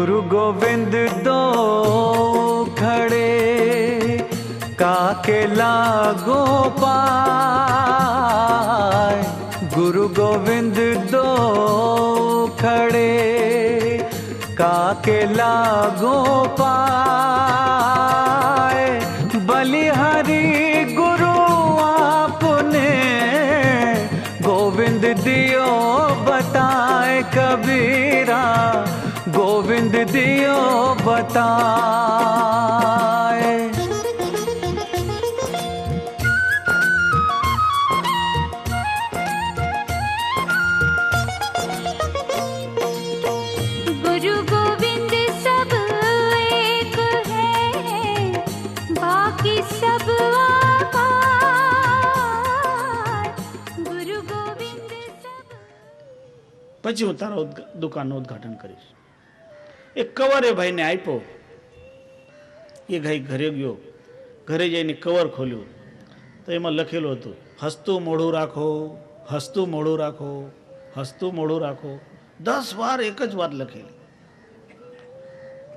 गुरु गोविंद दो खड़े काके लागो पाए। गुरु गोविंद दो खड़े काके लागो पाए। बलिहारी गुरु आपने गोविंद दियो बताए। कबीरा गोविंद दियो बताए। गुरु गोविंद सब एक है, बाकी सब आकार। गुरु गोविंद सब। પછી હું તારા દુકાનનું ઉદ્ઘાટન કરીશ. એક કવર એ ભાઈને આપ્યો. એ ભાઈ ઘરે ગયો. ઘરે જઈને કવર ખોલ્યું તો એમાં લખેલું હતું, હસતું મોઢું રાખો, હસતું મોઢું રાખો, હસતું મોઢું રાખો. 10 વાર એક જ વાત લખેલી.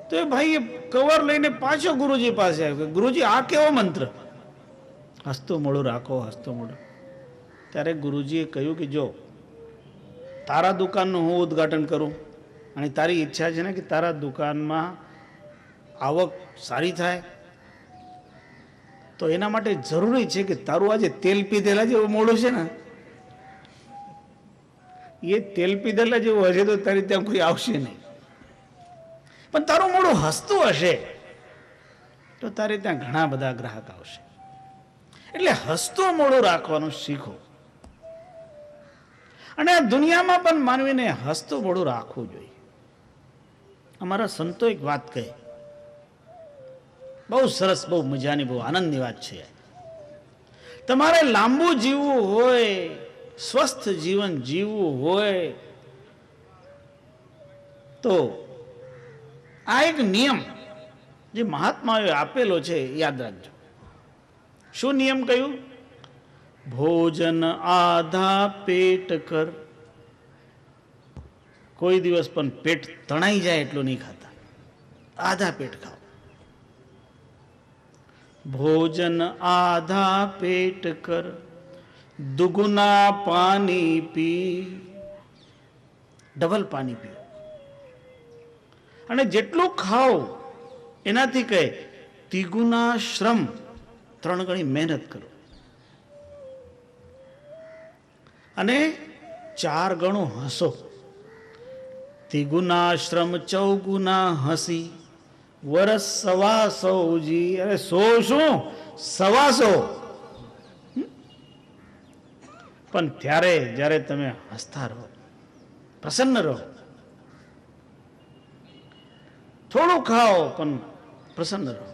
તો એ ભાઈએ કવર લઈને પાછો ગુરુજી પાસે આવ્યો. ગુરુજી, આ કેવો મંત્ર? હસતું મોઢું રાખો, હસતું મોઢું. ત્યારે ગુરુજીએ કહ્યું કે જો તારા દુકાનનું હું ઉદ્ઘાટન કરું અને તારી ઈચ્છા છે ને કે તારા દુકાનમાં આવક સારી થાય, તો એના માટે જરૂરી છે કે તારું આજે તેલ પીધેલા જેવું મોઢું છે ને, એ તેલ પીધેલા જેવું હશે તો તારી ત્યાં કોઈ આવશે નહીં. પણ તારું મોઢું હસતું હશે તો તારે ત્યાં ઘણા બધા ગ્રાહક આવશે. એટલે હસતું મોઢું રાખવાનું શીખો. અને આ દુનિયામાં પણ માનવીને હસતું મોઢું રાખવું જોઈએ. અમારા સંતો એક વાત કહે, બહુ સરસ, બહુ મજાની, બહુ આનંદની વાત છે. તમારે લાંબુ જીવવું હોય, સ્વસ્થ જીવન જીવવું હોય તો આ એક નિયમ જે મહાત્માઓએ આપેલો છે યાદ રાખજો. શું નિયમ કહ્યું? ભોજન આધા પેટ કર. કોઈ દિવસ પણ પેટ તણાઈ જાય એટલું નહીં ખાતા, આધા પેટ ખાઓ. ભોજન આધા પેટ કર, દુગુના પાણી પી. ડબલ પાણી પીઓ. અને જેટલું ખાઓ એનાથી કહે તિગુના શ્રમ, 3 ગણી મહેનત કરો. અને 4 ગણું હસો. તિગુના શ્રમ 4 ગુના હસી. વરસ 125 જી. અરે 100 શું 125. પણ ત્યારે જ્યારે તમે હસતા રહો, પ્રસન્ન રહો. થોડું ખાઓ પણ પ્રસન્ન રહો.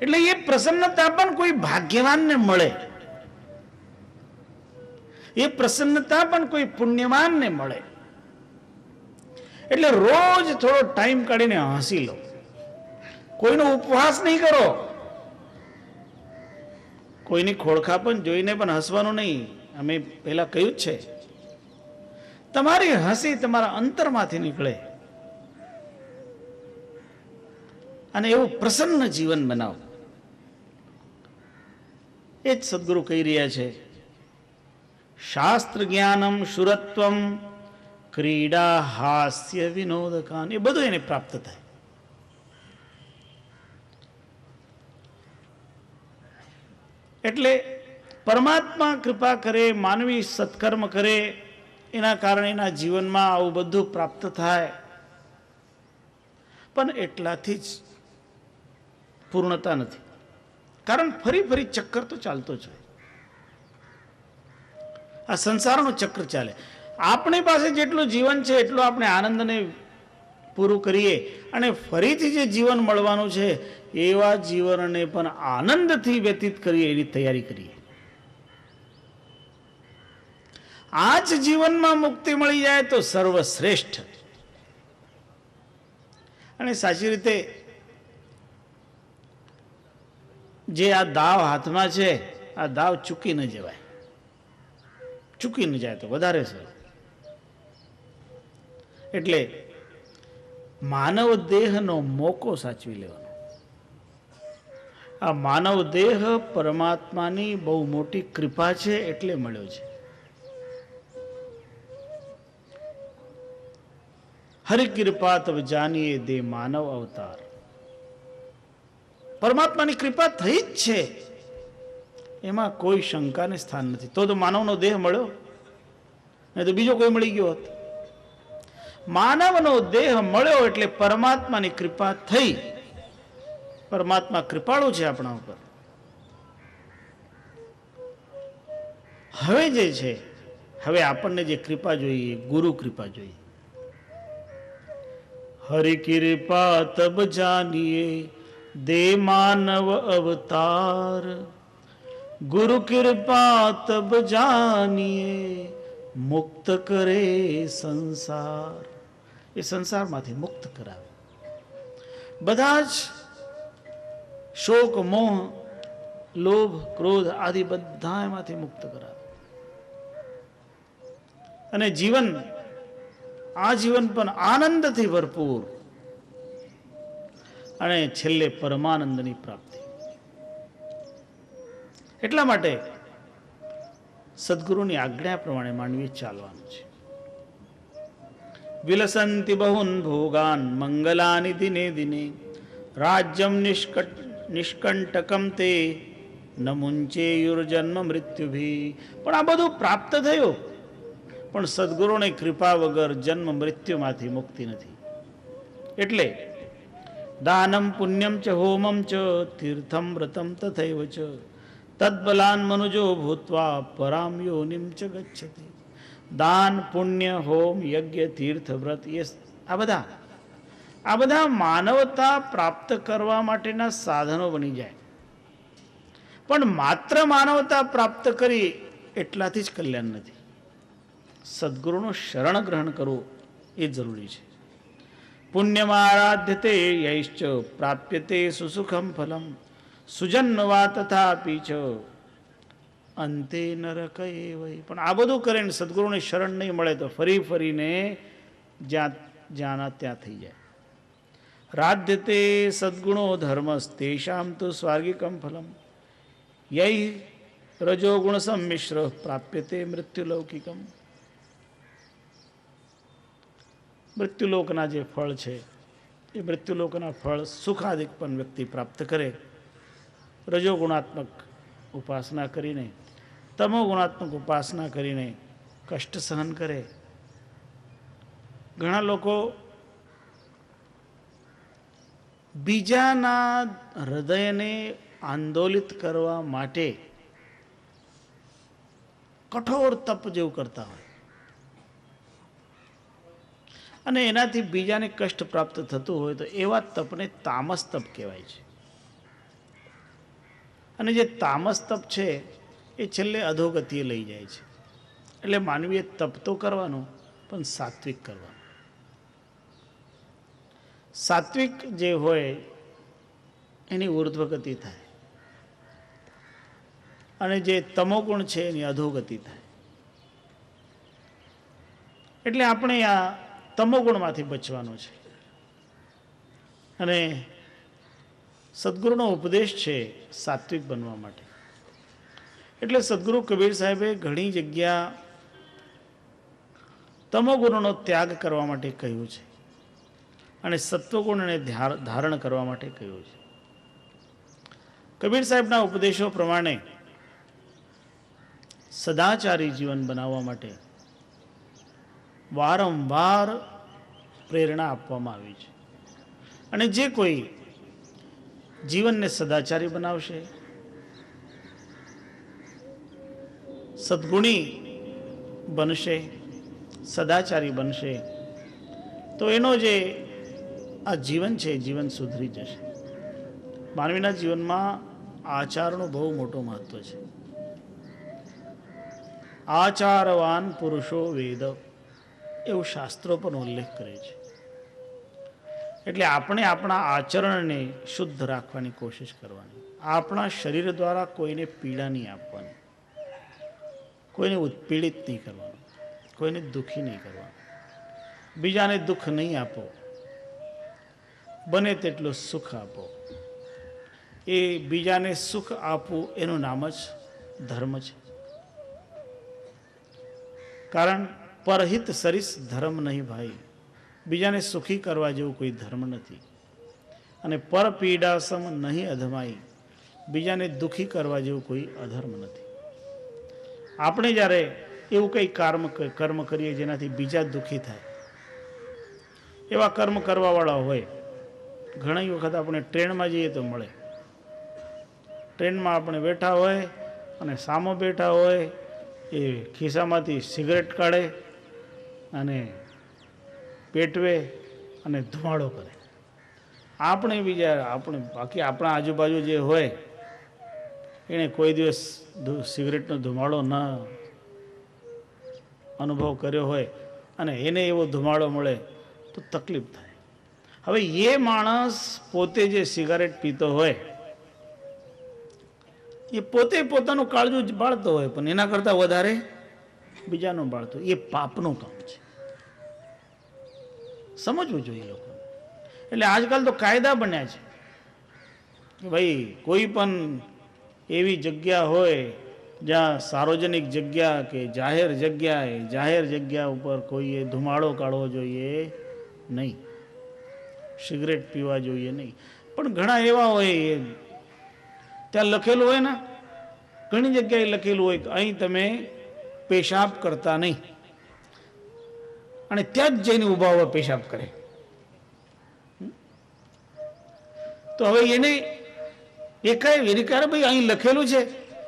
એટલે એ પ્રસન્નતા પણ કોઈ ભાગ્યવાનને મળે. એ પ્રસન્નતા પણ કોઈ પુણ્યવાનને મળે. એટલે રોજ થોડો ટાઈમ કાઢીને હસી લો. કોઈનો ઉપવાસ નહીં કરો. કોઈની ખોળખા પણ જોઈને પણ હસવાનું નહીં. અમે પહેલા કહ્યું જ છે, તમારી હસી તમારા અંતરમાંથી નીકળે અને એવું પ્રસન્ન જીવન બનાવો. એ જ સદગુરુ કહી રહ્યા છે, શાસ્ત્ર જ્ઞાનમ શુરત્વમ ક્રીડા હાસ્ય વિનોદકાન. એ બધું એને પ્રાપ્ત થાય. એટલે પરમાત્મા કૃપા કરે, માનવી સત્કર્મ કરે, એના કારણે એના જીવનમાં આવું બધું પ્રાપ્ત થાય. પણ એટલાથી જ પૂર્ણતા નથી. કારણ ફરી ફરી ચક્કર તો ચાલતો જ હોય. આ સંસારનું ચક્ર ચાલે. આપણી પાસે જેટલું જીવન છે એટલું આપણે આનંદને પૂરું કરીએ અને ફરીથી જે જીવન મળવાનું છે એવા જીવનને પણ આનંદથી વ્યતીત કરીએ એની તૈયારી કરીએ. આ જ જીવનમાં મુક્તિ મળી જાય તો સર્વશ્રેષ્ઠ. અને સાચી રીતે જે આ દાવ હાથમાં છે, આ દાવ ચૂકી ન જવાય. ચૂકી ન જાય તો વધારે છે. એટલે માનવ દેહનો મોકો સાચવી લેવાનો. આ માનવ દેહ પરમાત્માની બહુ મોટી કૃપા છે એટલે મળ્યો છે. હરિ કૃપા તબ જાનીએ દે માનવ અવતાર. પરમાત્માની કૃપા થઈ જ છે, એમાં કોઈ શંકાને સ્થાન નથી. તો માનવનો દેહ મળ્યો, નહીં તો બીજો કોઈ મળી ગયો હોત. માનવનો દેહ મળ્યો એટલે પરમાત્માની કૃપા થઈ. પરમાત્મા કૃપાળુ છે આપણા ઉપર. હવે જે છે, હવે આપણને જે કૃપા જોઈએ, ગુરુ કૃપા જોઈએ. હરિ કૃપા તબ જાનીએ દે માનવ અવતાર. ગુરુ કૃપા તબ જાનીએ મુક્ત કરે સંસાર. એ સંસારમાંથી મુક્ત કરાવે. બધા જ શોક, મોહ, લોભ, ક્રોધ આદિ બધા એમાંથી મુક્ત કરાવે. અને જીવન, આ જીવન પણ આનંદથી ભરપૂર, અને છેલ્લે પરમાનંદની પ્રાપ્તિ. એટલા માટે સદગુરુની આજ્ઞા પ્રમાણે માનવીએ ચાલવાનું છે. વિલસંતિ બહુન ભોગાન મંગલાની દિને દિને રાજ્યમ નિષ્કંટકમ તે ન મુંચેયુર્જન્મ મૃત્યુભી. પણ આ બધું પ્રાપ્ત થયું, પણ સદગુરુની કૃપા વગર જન્મ મૃત્યુમાંથી મુક્તિ નથી. એટલે દાનમ પુણ્યમ ચ હોમમ ચ તીર્થમ વ્રતમ તથૈવ ચ તદ્બલાન મનુજો ભૂત્વા પરામ યોનિમ ચ ગચ્છતિ. દાન, પુણ્ય, હોમ, યજ્ઞ, તીર્થ, વ્રત, આ બધા માનવતા પ્રાપ્ત કરવા માટેના સાધનો બની જાય. પણ માત્ર માનવતા પ્રાપ્ત કરી એટલાથી જ કલ્યાણ નથી. સદગુરુનું શરણ ગ્રહણ કરવું એ જરૂરી છે. પુણ્યમારાધ્યતે યૈશ્ચ પ્રાપ્યતે સુસુખમ ફલમ સુજન્મવા તથાપી ચ અંતે નરક એવૈ. પણ આ બધું કરીને સદગુરુની શરણ નહીં મળે તો ફરી ફરીને જ્યાં ત્યાં થઈ જાય. રાધ્યતે સદગુણો ધર્મસ તેષામ તો સ્વાર્ગિકમ ફલમ યૈ રજોગુણ સંમિશ્ર પ્રાપ્યતે મૃત્યુલૌકિકમ. મૃત્યુલોકના જે ફળ છે એ મૃત્યુલોકના ફળ સુખાદિક પણ વ્યક્તિ પ્રાપ્ત કરે. રજોગુણાત્મક ઉપાસના કરીને, તમો ગુણાત્મક ઉપાસના કરીને કષ્ટ સહન કરે. ઘણા લોકો બીજાના હૃદયને આંદોલિત કરવા માટે કઠોર તપ જેવું કરતા હોય, અને એનાથી બીજાને કષ્ટ પ્રાપ્ત થતું હોય તો એવા તપને તામસ તપ કહેવાય છે. અને જે તામસ તપ છે એ છેલ્લે અધોગતિએ લઈ જાય છે. એટલે માનવીએ તપ તો કરવાનું, પણ સાત્વિક કરવાનું. સાત્વિક જે હોય એની ઉર્ધ્વગતિ થાય, અને જે તમોગુણ છે એની અધોગતિ થાય. એટલે આપણે આ તમોગુણમાંથી બચવાનું છે. અને સદગુરુનો ઉપદેશ છે સાત્વિક બનવા માટે. એટલે સદગુરુ કબીર સાહેબે ઘણી જગ્યા તમોગુણનો ત્યાગ કરવા માટે કહ્યું છે, અને સત્વગુણને ધારણ કરવા માટે કહ્યું છે. કબીર સાહેબના ઉપદેશો પ્રમાણે સદાચારી જીવન બનાવવા માટે વારંવાર પ્રેરણા આપવામાં આવી છે. અને જે કોઈ જીવનને સદાચારી બનાવશે, સદગુણી બનશે, સદાચારી બનશે, તો એનો જે આ જીવન છે જીવન સુધરી જશે. માનવીના જીવનમાં આચારનું બહુ મોટું મહત્વ છે. આચારવાન પુરુષો વેદ, એવું શાસ્ત્રો પણ ઉલ્લેખ કરે છે. એટલે આપણે આપણા આચરણને શુદ્ધ રાખવાની કોશિશ કરવાની. આપણા શરીર દ્વારા કોઈને પીડા નહીં આપવાની, કોઈને ઉત્પીડિત નહીં કરવાનું, કોઈને દુઃખી નહીં કરવાનું, બીજાને દુઃખ નહીં આપો. બને તેટલું સુખ આપો. એ બીજાને સુખ આપવું એનું નામ જ ધર્મ છે. કારણ પરહિત સરીસ ધર્મ નહીં ભાઈ. બીજાને સુખી કરવા જેવું કોઈ ધર્મ નથી. અને પર પીડાસમ નહીં અધમાઈ, બીજાને દુઃખી કરવા જેવું કોઈ અધર્મ નથી. આપણે જ્યારે એવું કંઈ કર્મ કરીએ જેનાથી બીજા દુઃખી થાય, એવા કર્મ કરવાવાળા હોય. ઘણી વખત આપણે ટ્રેનમાં જઈએ તો મળે. ટ્રેનમાં આપણે બેઠા હોય અને સામો બેઠા હોય, એ ખિસ્સામાંથી સિગરેટ કાઢે અને પેટવે અને ધુમાડો કરે. આપણે બાકી આપણા આજુબાજુ જે હોય એણે કોઈ દિવસ સિગરેટનો ધુમાડો ન અનુભવ કર્યો હોય અને એને એવો ધુમાડો મળે તો તકલીફ થાય. હવે એ માણસ પોતે જે સિગારેટ પીતો હોય એ પોતે પોતાનું કાળજું જ બાળતો હોય, પણ એના કરતાં વધારે બીજાનું બાળતો. એ પાપનું કામ છે. સમજવું જોઈએ લોકો. એટલે આજકાલ તો કાયદા બન્યા છે કે ભાઈ કોઈ પણ એવી જગ્યા હોય જ્યાં સાર્વજનિક જગ્યા કે જાહેર જગ્યા ઉપર કોઈએ ધુમાડો કાઢવો જોઈએ નહીં, સિગરેટ પીવા જોઈએ નહીં. પણ ઘણા એવા હોય ત્યાં લખેલું હોય ને, ઘણી જગ્યાએ લખેલું હોય કે અહીં તમે પેશાબ કરતા નહીં, અને ત્યાં જ જઈને ઊભા ઊભા પેશાબ કરે. તો હવે એને ભાઈ અહીં લખેલું છે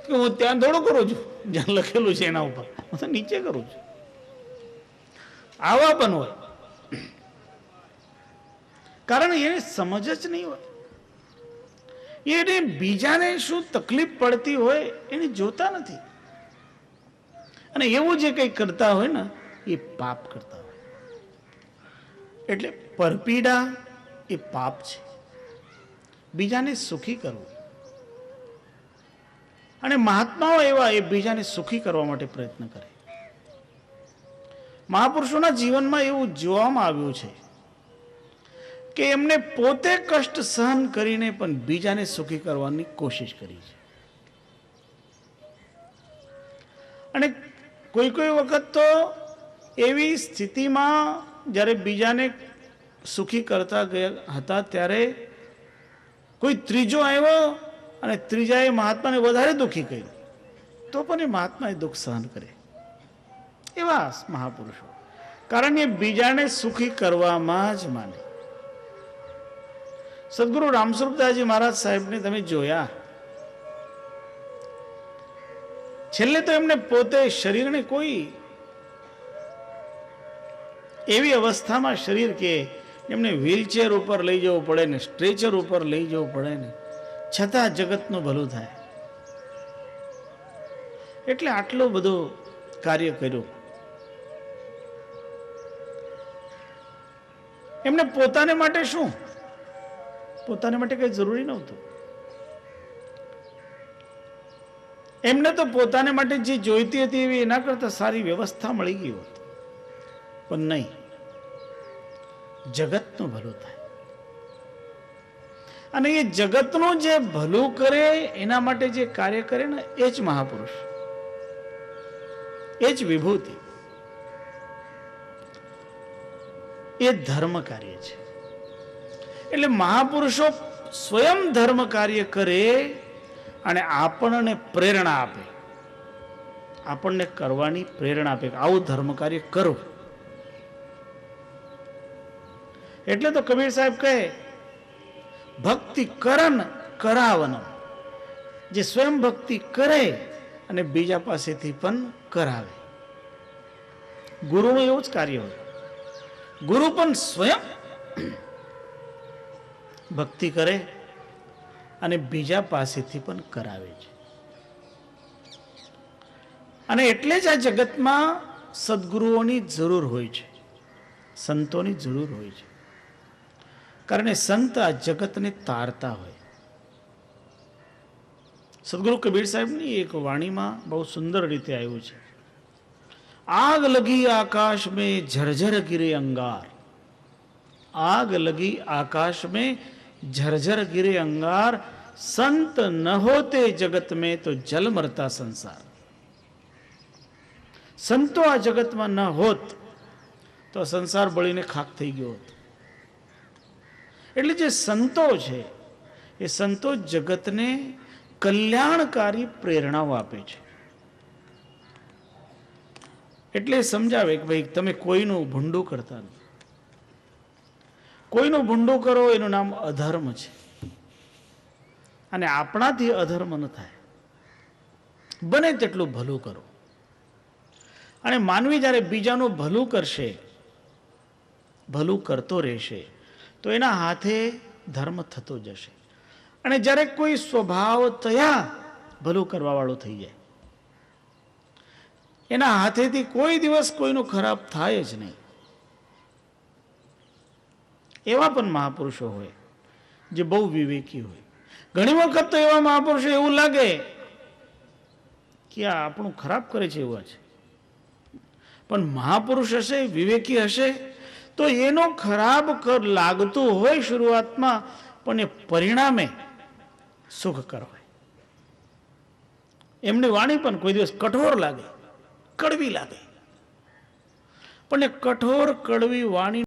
કે હું ત્યાં દોડો કરું છું, જ્યાં લખેલું છે એના ઉપર હું તો નીચે કરું છું. આવા પણ હોય. કારણ એને સમજ જ નહીં હોય. એને બીજાને શું તકલીફ પડતી હોય એને જોતા નથી. અને એવું જે કંઈ કરતા હોય ને એ પાપ કરતા હોય. એટલે પરપીડા એ પાપ છે. બીજાને સુખી કરવું. અને મહાત્માઓ એવા એ બીજાને સુખી કરવા માટે પ્રયત્ન કરે. મહાપુરુષોના જીવનમાં એવું જોવામાં આવ્યું છે કે એમને પોતે કષ્ટ સહન કરીને પણ બીજાને સુખી કરવાની કોશિશ કરી છે. અને કોઈ વખત તો એવી સ્થિતિમાં જ્યારે બીજાને સુખી કરતા ગયા હતા ત્યારે કોઈ ત્રીજો આવ્યો અને ત્રીજાએ મહાત્માને વધારે દુઃખી કર્યું, તો પણ એ મહાત્માએ દુઃખ સહન કરે. એવા મહાપુરુષો. કારણ એ બીજાને સુખી કરવામાં જ માને. સદગુરુ રામસ્વરૂપદાસજી મહારાજ સાહેબને તમે જોયા, છેલ્લે તો એમને પોતે શરીરને કોઈ એવી અવસ્થામાં શરીર કે એમને વ્હીલચેર ઉપર લઈ જવું પડે ને, સ્ટ્રેચર ઉપર લઈ જવું પડે ને, છતાં જગતનું ભલું થાય. એટલે આટલું બધું કાર્ય કર્યું. એમને પોતાને માટે શું, પોતાને માટે કઈ જરૂરી નહોતું. એમને તો પોતાને માટે જે જોઈતી હતી એવી એના કરતા સારી વ્યવસ્થા મળી ગઈ હોત. પણ નહીં, જગતનું ભલું થાય. અને એ જગતનું જે ભલું કરે એના માટે જે કાર્ય કરે ને એ જ મહાપુરુષ, એ જ વિભૂતિ, એ ધર્મ કાર્ય છે. એટલે મહાપુરુષો સ્વયં ધર્મ કાર્ય કરે અને આપણને પ્રેરણા આપે, આપણને કરવાની પ્રેરણા આપે કે આવું ધર્મ કાર્ય કરો. એટલે તો કબીર સાહેબ કહે ભક્તિ કરન કરાવન, જે સ્વયં ભક્તિ કરે અને બીજા પાસેથી પણ કરાવે. ગુરુનું એવું જ કાર્ય હોય. ગુરુ પણ સ્વયં ભક્તિ કરે અને બીજા પાસેથી પણ કરાવે છે. અને એટલે જ આ જગતમાં સદગુરુઓની જરૂર હોય છે, સંતોની જરૂર હોય છે. કારણ એ સંત આ જગતને તારતા હોય. સદગુરુ કબીર સાહેબની એક વાણીમાં બહુ સુંદર રીતે આવ્યું છે. આગ લગી આકાશ મેં ઝરઝર ગિરે અંગાર, आग लगी आकाश में झरझर गिरे अंगार संत न होते जगत में तो जल मरता संसार. સંતો આ જગતમાં ન હોત તો સંસાર બળીને ખાક થઈ ગયો હોત. એટલે જે સંતો છે એ સંતો જગતને કલ્યાણકારી પ્રેરણાઓ આપે છે. એટલે સમજાવે કે ભાઈ તમે કોઈનું ભૂંડું કરતા નહીં. કોઈનું ભૂંડું કરો એનું નામ અધર્મ છે, અને આપણાથી અધર્મ ન થાય. બને તેટલું ભલું કરો. અને માનવી જ્યારે બીજાનું ભલું કરશે, ભલું કરતો રહેશે, તો એના હાથે ધર્મ થતો જશે. અને જ્યારે કોઈ સ્વભાવ તયા ભલું કરવા વાળો થઈ જાય, એના હાથેથી કોઈ દિવસ કોઈનું ખરાબ થાય જ નહીં. એવા પણ મહાપુરુષો હોય જે બહુ વિવેકી હોય. ઘણી વખત તો એવા મહાપુરુષો એવું લાગે કે આ આપણું ખરાબ કરે છે એવા છે, પણ મહાપુરુષ હશે, વિવેકી હશે, તો એનો ખરાબ લાગતું હોય શરૂઆતમાં, પણ એ પરિણામે સુખકર હોય. એમની વાણી પણ કોઈ દિવસ કઠોર લાગે, કડવી લાગે, પણ એ કઠોર કડવી વાણી